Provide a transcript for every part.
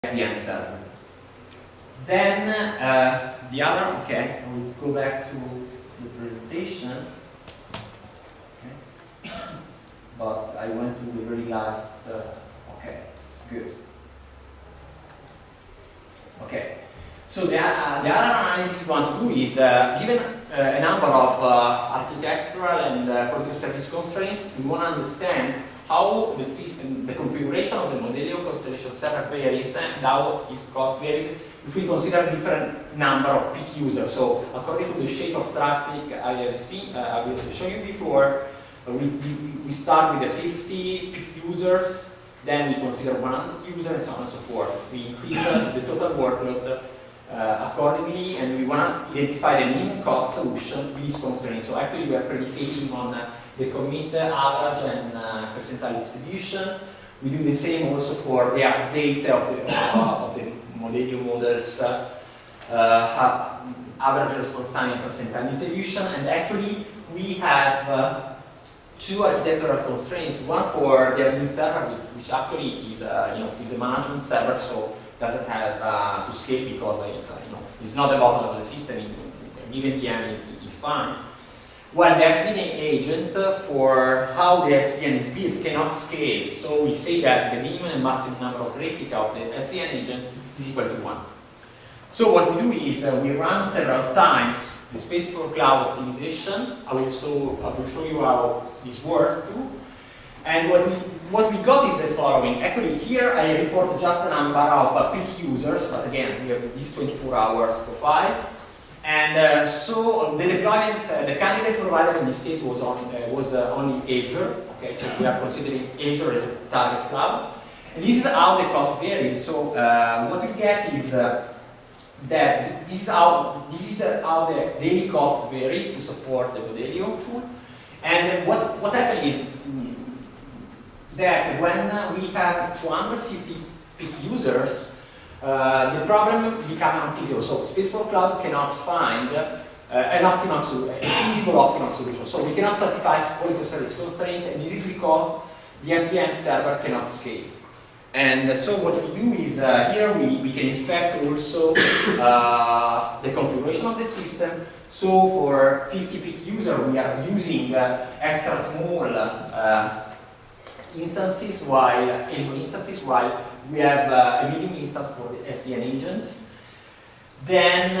SDN server. Then the other, okay, I will go back to the presentation. Okay. But I went to the very last, okay, good. Okay, so the other analysis we want to do is, given a number of architectural and political service constraints, we want to understand how the system, the configuration of the Modelio constellation server varies and how its cost varies if we consider different number of peak users. So according to the shape of traffic I have shown you before, we start with the 50 peak users, then we consider 100 users and so on and so forth. We increase the total workload accordingly, and we want to identify the minimum cost solution with these constraints. So actually we are predicating on the commit average and percentile distribution. We do the same also for the update of the Modelio models, average response time and percentile distribution. And actually we have two architectural constraints. One for the admin server, which actually is is a management server, so doesn't have to scale because it's not the bottom of the system. Given the end, it's fine. While the SDN agent, for how the SDN is built, cannot scale. So we say that the minimum and maximum number of replica of the SDN agent is equal to 1. So what we do is we run several times the space for cloud optimization. I will show you how this works too. And what we got is the following. Actually, here I report just a number of peak users, but again, we have this 24 hours profile. And so the deployment, the candidate provider in this case was only Azure. Okay, so we are considering Azure as a target cloud. And this is how the cost varies. So what we get is that this is how the daily costs vary to support the Modelio full. And what happened is that when we have 250 peak users, the problem becomes unfeasible. So Space for Cloud cannot find an optimal solution, a feasible optimal solution. So we cannot satisfy quality of service constraints, and this is because the SDN server cannot scale. And so what we do is here we can inspect also the configuration of the system. So for 50 peak user, we are using extra small instances, while we have a medium instance for the SDN agent. Then,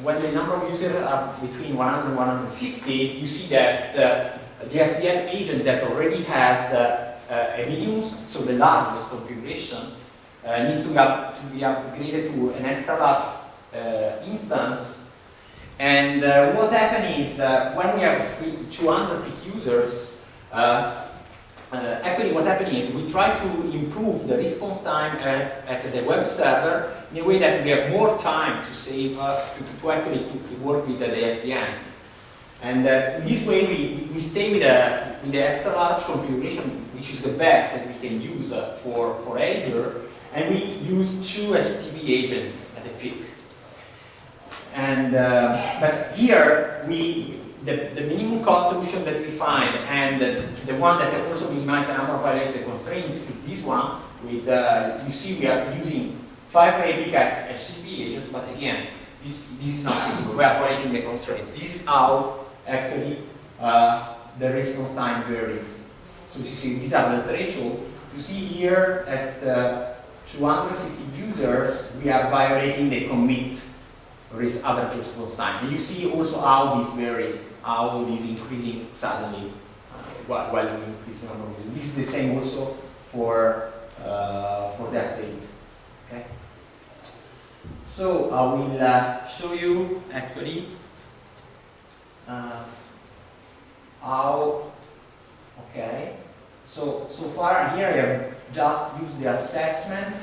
when the number of users are between 100 and 150, you see that the SDN agent that already has a medium, so the largest configuration, needs to be upgraded to an extra large instance. And what happens is when we have 200 peak users, actually what happens is we try to improve the response time at the web server in a way that we have more time to save, to actually work with the SDN. And in this way we stay with the extra large configuration, which is the best that we can use for Azure, and we use 2 HTTP agents at the peak. And but here the minimum cost solution that we find, and the one that can also minimize the number of violated constraints, is this one. With you see we are using 5 replica HTTP agents, but again, this is not feasible. We are operating the constraints. This is how actually the response time varies. So you see these are the threshold. You see here at 250 users, we are violating the commit average response time. And you see also how this varies, how it is increasing suddenly while you increase the number of users. This is the same also for the update. Okay. So I will show you actually how. Okay. So far here I have just used the assessment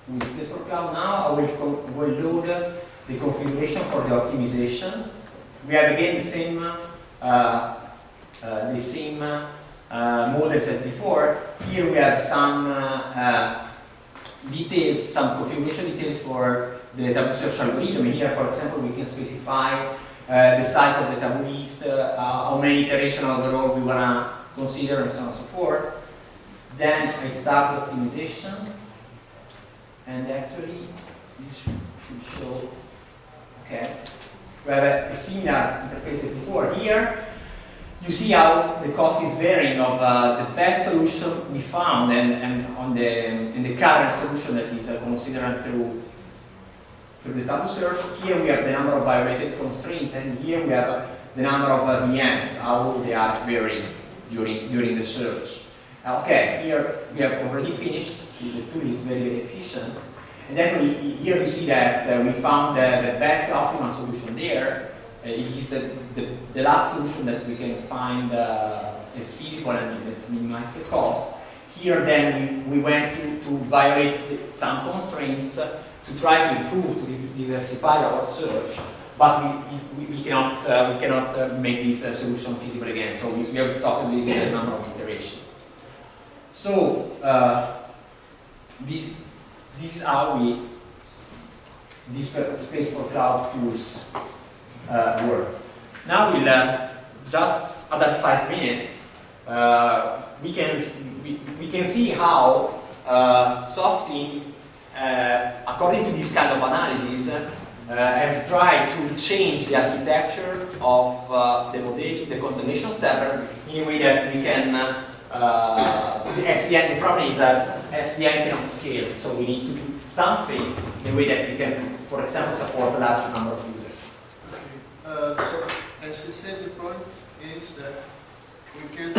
with Space for Cloud. Now I will load the configuration for the optimization. We have again the same models as before. Here we have some details, some configuration details for the tabu search algorithm. Here, for example, we can specify the size of the tabu list, how many iterations overall we want to consider, and so on and so forth. Then I start optimization, and actually this should show, okay, we have a similar interface as before. Here you see how the cost is varying of the best solution we found and the current solution that is considered through the tableau search. Here we have the number of violated constraints, and here we have the number of VMs, how they are varying during the search. Okay, here we have already finished. The tool is very, very efficient. And then here you see that we found the best optimal solution there. It is the last solution that we can find is feasible and that minimizes the cost. Here then we went to violate some constraints to try to improve, to diversify our search, but we cannot make this solution feasible again. So we have stopped with the number of iterations. So this is how this space for cloud tools works. Now we'll just other 5 minutes. We can see how Softein, according to this kind of analysis, have tried to change the architecture of the constellation server in a way that we can. The problem is that SDN cannot scale, so we need to do something in a way that we can, for example, support a large number of users. Okay. So, as you said, the point is that we can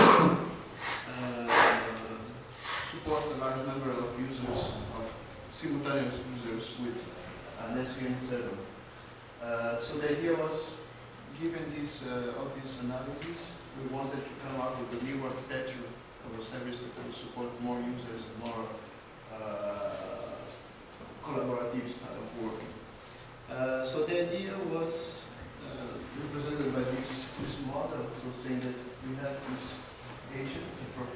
support a large number of users, of simultaneous users with an SVN server. So the idea was, given this obvious analysis, we wanted to come up with a new architecture of a service that will support more users and more collaborative style of working. So the idea was represented by this model, so saying that we have this agent that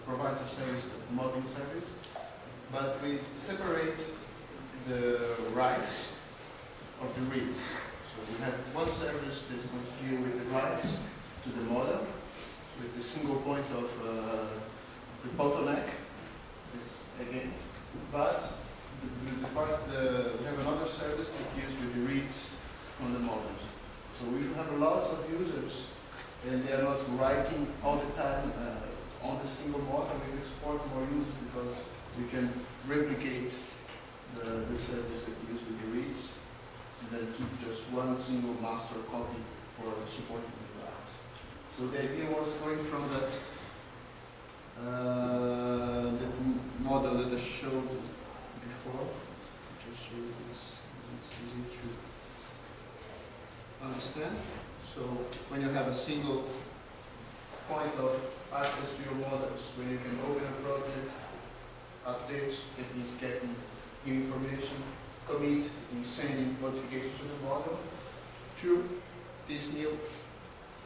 provides a service, a modeling service, but we separate the writes of the reads. So we have one service that's going to deal with the writes to the model, with the single point of the bottleneck, this again. But we have another service that deals with the reads from the models. So we have lots of users, and they are not writing all the time on the single model. We can support more users because we can replicate the service that deals with the reads, and then keep just one single master copy for supporting the writes. So the idea was going from that model that I showed before, just show you this, it's easy to understand. So when you have a single point of access to your models, when you can open a project, updates, it means getting new information, commit, and sending notifications to the model, to this new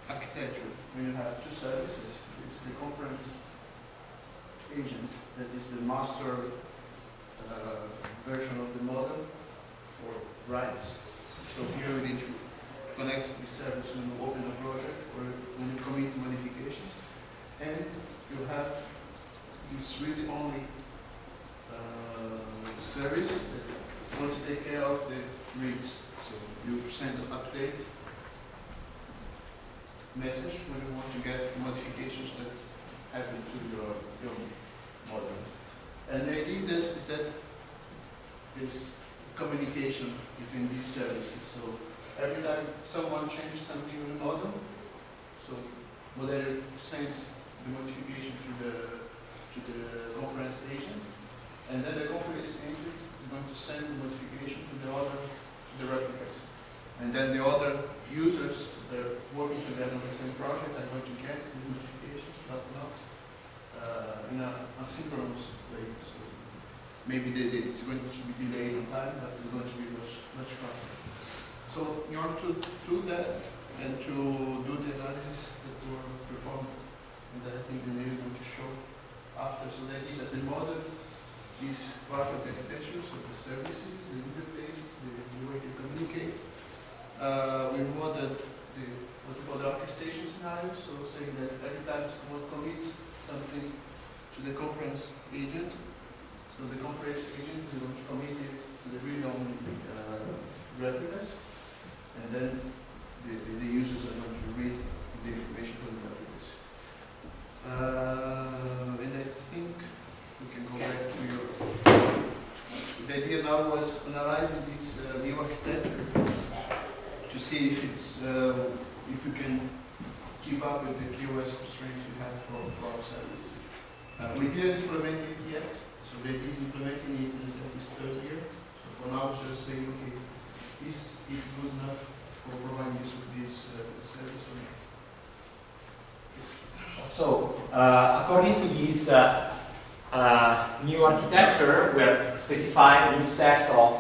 architecture, when you have two services. It's the conference agent that is the master version of the model for writes. So here we need to connect the service when you open a project or when you commit modifications, and you have this really only service that is going to take care of the reads. So you send an update message when you want to get modifications that happen to your model. And the idea is that there's communication between these services. So every time someone changes something in the model, so moderator sends the modification to the conference agent, and then the conference agent is going to send the modification to the replicas. And then the other users that are working together on the same project are going to get the notifications, but not in a asynchronous way. So maybe it's going to be delayed on time, but it's going to be much faster. So in order to do that and to do the analysis that were performed, and that I think the name is going to show after, so that is that the model is part of the architecture, so the services, the interfaces, the way to communicate. We modeled what we call the orchestration scenario, so saying that every time someone commits something to the conference agent. So the conference agent is going to commit it to the read-only replicas, and then the users are going to read the information from the replicas. And I think we can go back to your. The idea now was analyzing this new architecture to see if it's if we can keep up with the QoS constraints we have for our service. We didn't implement it yet, so that is implementing it in this third year. So for now, it's just saying, okay, is it good enough for providing use of this service or not? Yes. So, according to this new architecture, we have specified a new set of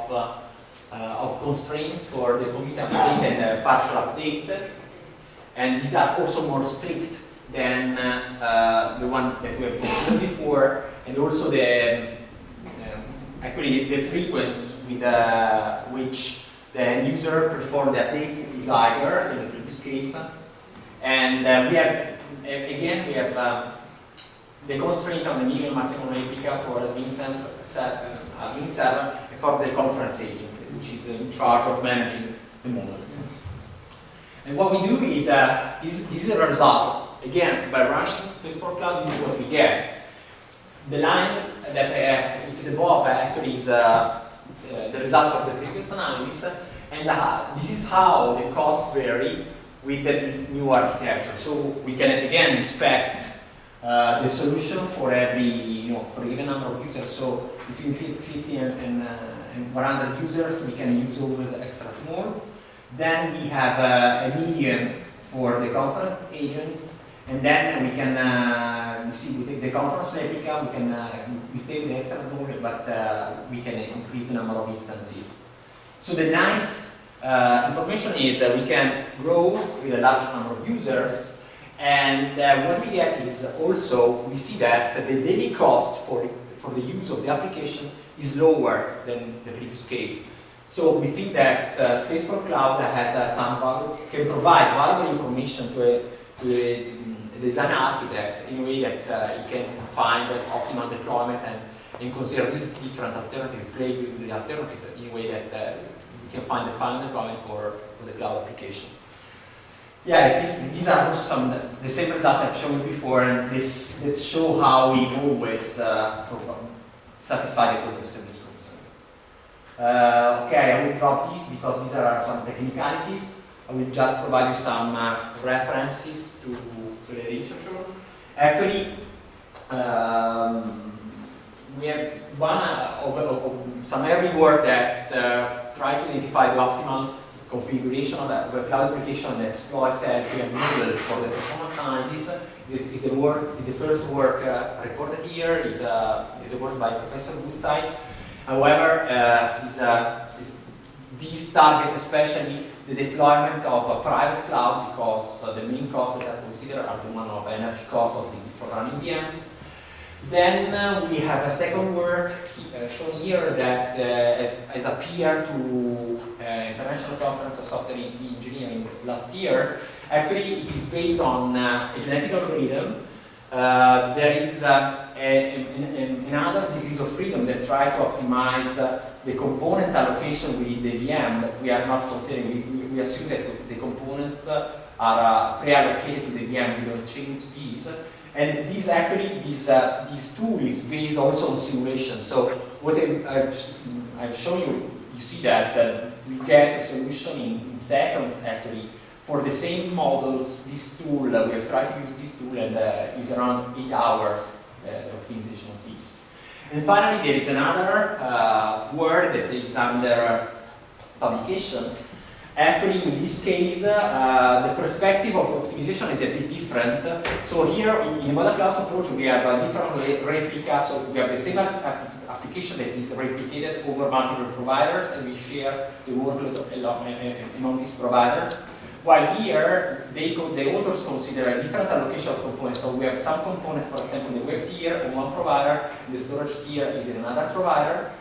constraints for the complete update and partial update, and these are also more strict than the one that we have considered before, and also the actually the frequency with which the end user performed the updates is higher than the previous case, and we have again we have the constraint on the minimum maximum replica for the admin server and for the conference agent, which is in charge of managing the model. And what we do is, this is a result. Again, by running Spaceport Cloud, this is what we get. The line that is above actually is the results of the previous analysis, and this is how the costs vary with this new architecture. So we can again inspect the solution for every, for a given number of users. So between 50 and 100 users, we can use always extra small. Then we have a median for the conference agents, and then we can, you see, we take the conference replica, we stay with the extra small, but we can increase the number of instances. So the nice information is that we can grow with a large number of users, and what we get is also, we see that the daily cost for the use of the application is lower than the previous case. So we think that Spaceport Cloud has some value, can provide valuable information to a design architect in a way that he can find an optimal deployment and consider this different alternative, play with the alternative in a way that we can find the final deployment for the cloud application. Yeah, I think these are also the same results I've shown you before, and this show how we always satisfy the quality of service constraints. Okay, I will drop these because these are some technicalities. I will just provide you some references to the literature. Actually, we have some early work that try to identify the optimal configuration of the cloud application that exploits LLM models for the performance analysis. This is the work. The first work reported here is a work by Professor Woodside. However, these targets especially the deployment of a private cloud because the main costs that are considered are the one of energy cost for running VMs. Then we have a second work shown here that has appeared to International Conference of Software Engineering last year. Actually, it is based on a genetic algorithm. There is another degrees of freedom that try to optimize the component allocation within the VM, but we are not considering. We assume that the components are pre-allocated to the VM. We don't change these. And this tool is based also on simulation. So what I've shown you, you see that we get a solution in seconds actually for the same models. This tool, we have tried to use this tool, and is around 8 hours optimization of this. And finally, there is another work that is under publication. Actually, in this case, the perspective of optimization is a bit different. So here, in the MODAClouds approach, we have a different replica. So we have the same application that is replicated over multiple providers, and we share the workload among these providers. While here, the authors consider a different allocation of components. So we have some components, for example, the web tier on one provider, and the storage tier is in another provider.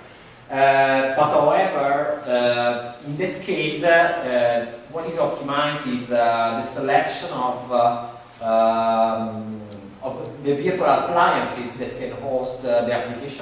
But however, in that case, what is optimized is the selection of of the virtual appliances that can host the application